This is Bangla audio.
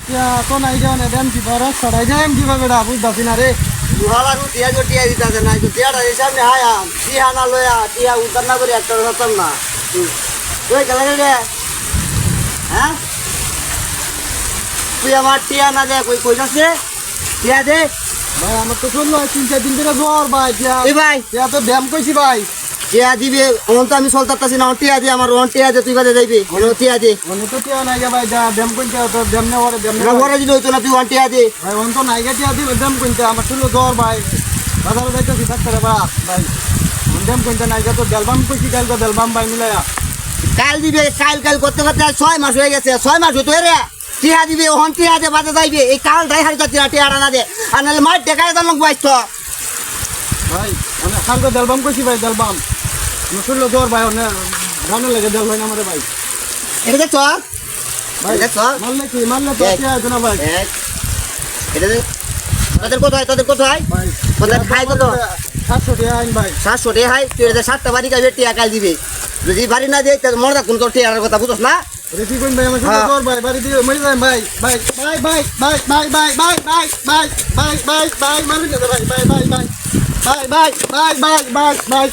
তো নাই যাও না দেন কি বড় ছড়াই যাম কিভাবে ডা বুঝতাছি না রে দুহালা রু টিয়া জো টিয়া দিতাছে না তো টিয়াটা সামনে হায়া টিয়া না লয়া টিয়া উদ্ধার না করে একটা হতাম না তুই গেলে রে হ্যাঁ তুই আমার টিয়া না দে কই কইতাছে টিয়া দে ভাই আমার তো শুনলো 3-4 দিন ধরে জ্বর ভাই এই ভাই তো ব্যায়াম কইছি ভাই টিয়া দিবে অন তো আমি চলতাছি না টিয়া দে আমার অন টিয়া দে তুই বাদে যাইবি অন টিয়া দে মনে তো টিয়া নাই গে ভাই যা ব্যায়াম কইতে তো ব্যায়াম না করে ব্যায়াম না ঘরে দিলে হইতো না তুই অন টিয়া দে ভাই অন তো নাই গে টিয়া দিবে ব্যায়াম কইতে আমার শুনলো জ্বর ভাই বাজারে যাইতেছি ডাক্তারে ভাই ব্যায়াম কইতে নাই গে তো বেলবাম কইছি কাল তো বেলবাম ভাই মিলায়া কাল দিবে কাল করতে করতে 6 মাস হয়ে গেছে 6 মাস হইতো রে টিয়া দিবে অন টিয়া দে বাদে যাইবে এই কাল দাই হারিতা টিয়া না দে আর নালে মার দেখায় দাম বাইছ তো ভাই আমি কাল তো বেলবাম কইছি ভাই বেলবাম আমার শুনলো জ্বর ভাই অনে গানে লাগে দেল ভাই আমারে ভাই এটা দেখছ ভাই দেখছ মারলে তো টিয়া আছে না ভাই এটা দেখ তোদের কোথায় ভাই কোথায় খাই কত 700 টাকা আইন ভাই 700 টাকা হাই তুই এটা 7টা বাড়ি কাজে টিয়া কাল দিবে যদি বাড়ি না দেয় তাহলে মনে রাখ কোন তোর টিয়ার কথা বুঝছ না রেসি কোন ভাই আমার শুনলো জ্বর ভাই বাড়ি দিয়ে মরে যাই ভাই ভাই ভাই ভাই ভাই ভাই ভাই ভাই ভাই ভাই ভাই ভাই ভাই মারুন না ভাই ভাই ভাই ভাই ভাই ভাই ভাই ভাই ভাই ভাই